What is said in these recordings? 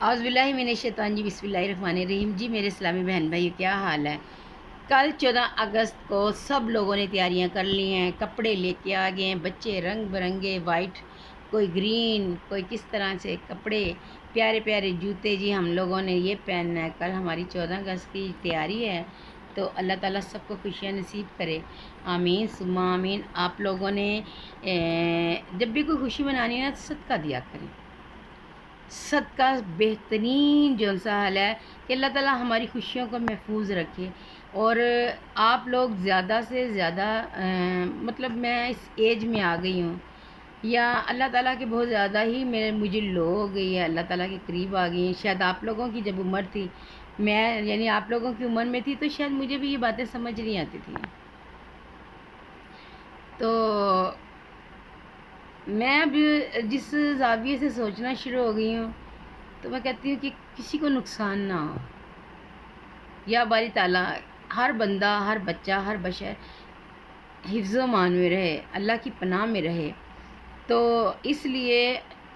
اعوذ باللہ من الشیطان جی، بسم اللہ الرحمن الرحیم۔ جی میرے اسلامی بہن بھائی، کیا حال ہے؟ کل 14 اگست کو سب لوگوں نے تیاریاں کر لی ہیں، کپڑے لے کے آ گئے ہیں، بچے رنگ برنگے وائٹ، کوئی گرین، کوئی کس طرح سے کپڑے، پیارے پیارے جوتے۔ جی ہم لوگوں نے یہ پہننا ہے، کل ہماری 14 اگست کی تیاری ہے، تو اللہ تعالیٰ سب کو خوشیاں نصیب کرے، آمین ثم آمین۔ آپ لوگوں نے جب بھی کوئی خوشی منانی ہے نا، تو صدقہ دیا کریں۔ صدقہ بہترین جو سا حال ہے کہ اللہ تعالیٰ ہماری خوشیوں کو محفوظ رکھے۔ اور آپ لوگ زیادہ سے زیادہ مطلب میں اس ایج میں آ گئی ہوں، یا اللہ تعالیٰ کے بہت زیادہ ہی مجھے لو ہو گئی ہے، اللہ تعالیٰ کے قریب آ گئی ہیں۔ شاید آپ لوگوں کی جب عمر تھی، میں یعنی آپ لوگوں کی عمر میں تھی، تو شاید مجھے بھی یہ باتیں سمجھ نہیں آتی تھیں۔ تو میں اب جس زاویے سے سوچنا شروع ہو گئی ہوں، تو میں کہتی ہوں کہ کسی کو نقصان نہ ہو، یا باری تعالیٰ ہر بندہ، ہر بچہ، ہر بشر حفظ و امان میں رہے، اللہ کی پناہ میں رہے۔ تو اس لیے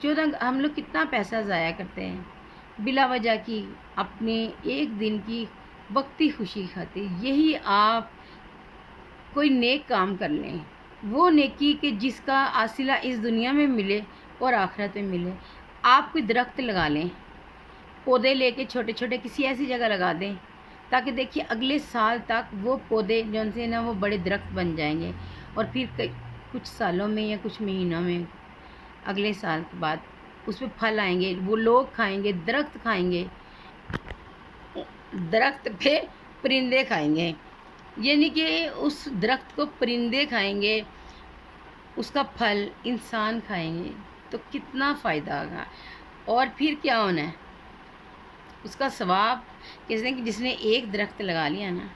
14 ہم لوگ کتنا پیسہ ضائع کرتے ہیں بلا وجہ کی، اپنے ایک دن کی وقتی خوشی خاطر۔ یہی آپ کوئی نیک کام کر لیں، وہ نیکی کہ جس کا حاصلہ اس دنیا میں ملے اور آخرت میں ملے۔ آپ کوئی درخت لگا لیں، پودے لے کے چھوٹے چھوٹے کسی ایسی جگہ لگا دیں، تاکہ دیکھیے اگلے سال تک وہ پودے جو سے نا وہ بڑے درخت بن جائیں گے، اور پھر کچھ سالوں میں یا کچھ مہینوں میں، اگلے سال کے بعد اس پہ پھل آئیں گے، وہ لوگ کھائیں گے، درخت کھائیں گے، درخت پہ پرندے کھائیں گے، یعنی کہ اس درخت کو پرندے کھائیں گے، اس کا پھل انسان کھائیں گے، تو کتنا فائدہ ہوگا۔ اور پھر کیا ہونا ہے، اس کا ثواب کس نے کہ جس نے ایک درخت لگا لیا نا،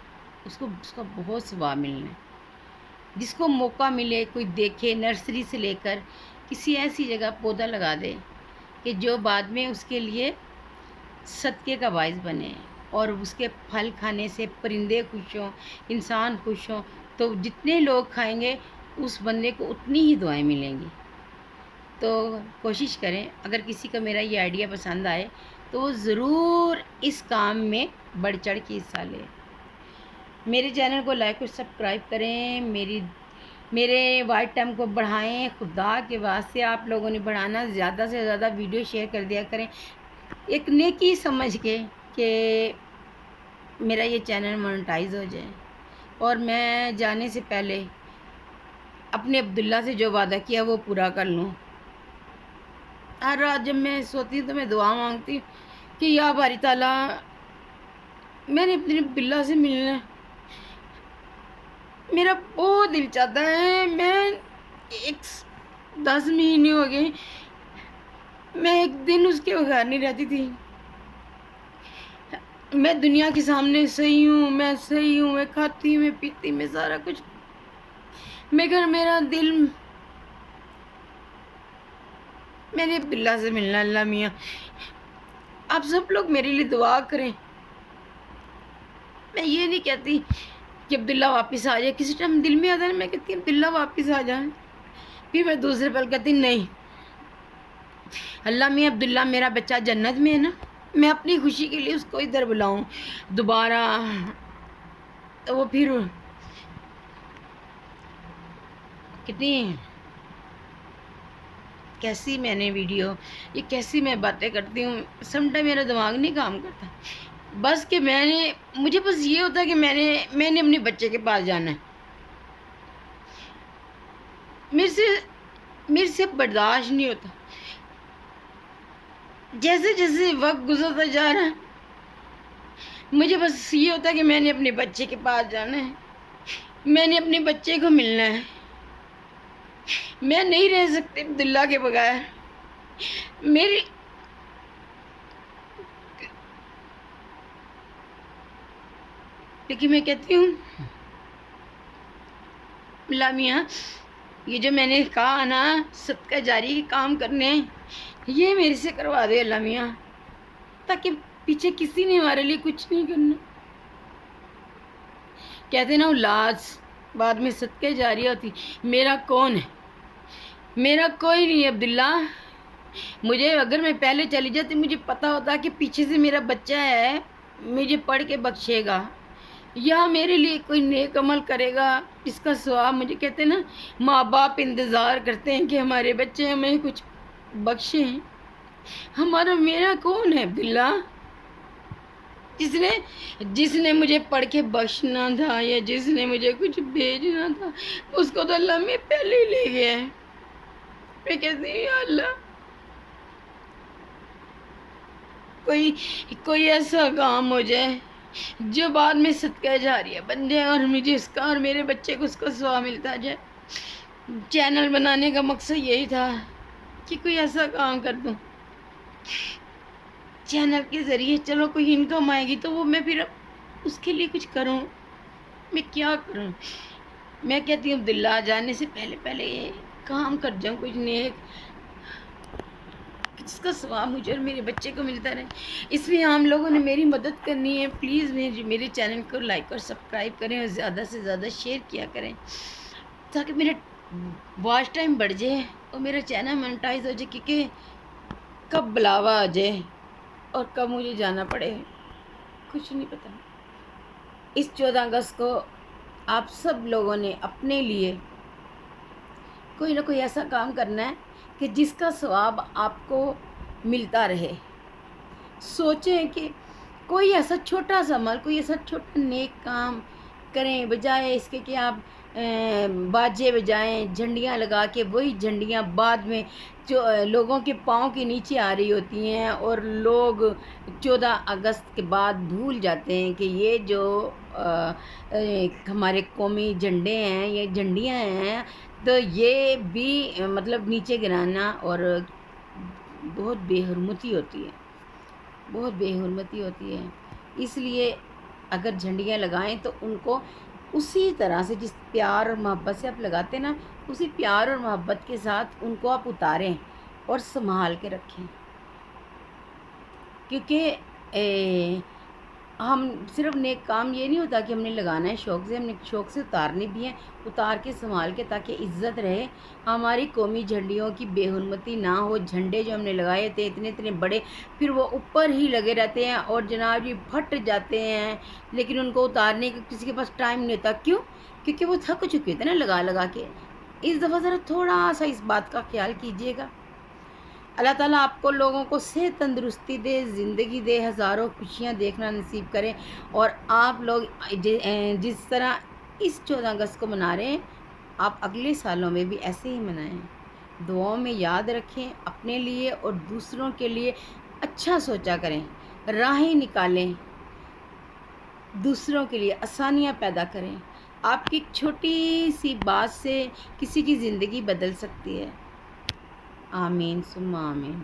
اس کا بہت ثواب ملنا ہے۔ جس کو موقع ملے، کوئی دیکھے، نرسری سے لے کر کسی ایسی جگہ پودا لگا دے کہ جو بعد میں اس کے لیے صدقے کا باعث بنے، اور اس کے پھل کھانے سے پرندے خوش ہوں، انسان خوش ہوں، تو جتنے لوگ کھائیں گے اس بندے کو اتنی ہی دعائیں ملیں گی۔ تو کوشش کریں، اگر کسی کو میرا یہ آئیڈیا پسند آئے تو وہ ضرور اس کام میں بڑھ چڑھ کے حصہ لے۔ میرے چینل کو لائک اور سبسکرائب کریں، میرے وائٹ ٹائم کو بڑھائیں، خدا کے واسطے آپ لوگوں نے بڑھانا، زیادہ سے زیادہ ویڈیو شیئر کر دیا کریں، ایک نیکی سمجھ کے کہ میرا یہ چینل مونٹائز ہو جائے۔ اور میں جانے سے پہلے اپنے عبداللہ سے جو وعدہ کیا وہ پورا کر لوں۔ ہر رات جب میں سوتی ہوں تو میں دعا مانگتی ہوں کہ یا باری تعالیٰ، میں نے اپنے عبداللہ سے ملنا ہے، میرا بہت دل چاہتا ہے۔ میں 10 مہینے ہو گئے، میں ایک دن اس کے بغیر نہیں رہتی تھی۔ میں دنیا کے سامنے صحیح ہوں، میں صحیح ہوں، میں کھاتی، میں پیتی، میں سارا کچھ، مگر میرا دل، میں نے عبداللہ سے ملنا۔ اللہ میاں آپ سب لوگ میرے لیے دعا کریں۔ میں یہ نہیں کہتی کہ عبداللہ واپس آ جائے، کسی ٹائم دل میں آتا ہے میں کہتی ہوں عبداللہ واپس آ جائے، پھر میں دوسرے پل کہتی نہیں، اللہ میاں عبداللہ میرا بچہ جنت میں ہے نا، میں اپنی خوشی کے لیے اس کو ادھر بلاؤں دوبارہ۔ تو وہ پھر کتنی کیسی میں نے ویڈیو، یہ کیسی میں باتیں کرتی ہوں، سم ٹائم میرا دماغ نہیں کام کرتا، بس کہ مجھے بس یہ ہوتا ہے کہ میں نے اپنے بچے کے پاس جانا ہے، میرے سے برداشت نہیں ہوتا۔ جیسے جیسے وقت گزرتا جا رہا ہے، مجھے بس یہ ہوتا ہے کہ میں نے اپنے بچے کے پاس جانا ہے، میں نے اپنے بچے کو ملنا ہے، میں نہیں رہ سکتی عبداللہ کے بغیر۔ لیکن میں کہتی ہوں اللہ میاں، یہ جو میں نے کہا نا صدقہ جاری کے کام کرنے، یہ میرے سے کروا دے اللہ میاں، تاکہ پیچھے کسی نے ہمارے لیے کچھ نہیں کرنا۔ کہتے نا اولاد بعد میں صدقہ جاری ہوتی، میرا کون ہے؟ میرا کوئی نہیں ہے عبداللہ، مجھے اگر میں پہلے چلی جاتی، مجھے پتا ہوتا کہ پیچھے سے میرا بچہ ہے، مجھے پڑھ کے بخشے گا یا میرے لیے کوئی نیک عمل کرے گا جس کا ثواب مجھے، کہتے ہیں نا ماں باپ انتظار کرتے ہیں کہ ہمارے بچے ہمیں کچھ بخشیں. ہمارا میرا کون ہے عبداللہ؟ جس نے مجھے پڑھ کے بخشنا تھا یا جس نے مجھے کچھ بھیجنا تھا، اس کو تو اللہ میں پہلے ہی لے گیا ہے. میں کہتی ہوں یا اللہ کوئی ایسا کام ہو جائے جو بعد میں صدقہ جاریہ بن جائے اور مجھے اس کا اور میرے بچے کو اس کا ثواب ملتا جائے. چینل بنانے کا مقصد یہی تھا کہ کوئی ایسا کام کر دوں چینل کے ذریعے چلو کوئی انکم آئے گی تو وہ میں پھر اس کے لیے کچھ کروں. میں کیا کروں؟ میں کہتی ہوں عبداللہ جانے سے پہلے یہ کام کر جاؤں کچھ نیک جس کا ثواب مجھے اور میرے بچے کو ملتا رہے. اس لیے عام لوگوں نے میری مدد کرنی ہے. پلیز میرے چینل کو لائک اور سبسکرائب کریں اور زیادہ سے زیادہ شیئر کیا کریں تاکہ میرا واچ ٹائم بڑھ جائے اور میرا چینل مونیٹائز ہو جائے، کیونکہ کب بلاوا آ جائے اور کب مجھے جانا پڑے کچھ نہیں پتہ. اس 14 اگست کو آپ سب لوگوں نے اپنے لیے کوئی نہ کوئی ایسا کام کرنا ہے کہ جس کا ثواب آپ کو ملتا رہے. سوچیں کہ کوئی ایسا چھوٹا سا عمل، کوئی ایسا چھوٹا نیک کام کریں، بجائے اس کے کہ آپ باجے بجائیں، جھنڈیاں لگا کے وہی جھنڈیاں بعد میں جو لوگوں کے پاؤں کے نیچے آ رہی ہوتی ہیں اور لوگ 14 اگست کے بعد بھول جاتے ہیں کہ یہ جو ہمارے قومی جھنڈے ہیں، یہ جھنڈیاں ہیں، تو یہ بھی مطلب نیچے گرانا اور بہت بے حرمتی ہوتی ہے، بہت بے حرمتی ہوتی ہے. اس لیے اگر جھنڈیاں لگائیں تو ان کو اسی طرح سے جس پیار اور محبت سے آپ لگاتے ہیں نا، اسی پیار اور محبت کے ساتھ ان کو آپ اتاریں اور سنبھال کے رکھیں. کیونکہ ہم صرف نیک کام یہ نہیں ہوتا کہ ہم نے لگانا ہے شوق سے، ہم نے شوق سے اتارنے بھی ہیں، اتار کے سنبھال کے تاکہ عزت رہے. ہماری قومی جھنڈیوں کی بے حرمتی نہ ہو. جھنڈے جو ہم نے لگائے تھے اتنے اتنے بڑے، پھر وہ اوپر ہی لگے رہتے ہیں اور جناب یہ پھٹ جاتے ہیں، لیکن ان کو اتارنے کا کسی کے پاس ٹائم نہیں ہوتا. کیوں؟ کیونکہ وہ تھک چکے تھے نا لگا لگا کے. اس دفعہ ذرا تھوڑا سا اس بات کا خیال کیجیے گا. اللہ تعالیٰ آپ کو لوگوں کو صحت تندرستی دے، زندگی دے، ہزاروں خوشیاں دیکھنا نصیب کرے، اور آپ لوگ جس طرح اس 14 اگست کو منا رہے ہیں آپ اگلے سالوں میں بھی ایسے ہی منائیں. دعاؤں میں یاد رکھیں، اپنے لیے اور دوسروں کے لیے اچھا سوچا کریں، راہیں نکالیں، دوسروں کے لیے آسانیاں پیدا کریں. آپ کی چھوٹی سی بات سے کسی کی زندگی بدل سکتی ہے. آمین ثم آمین.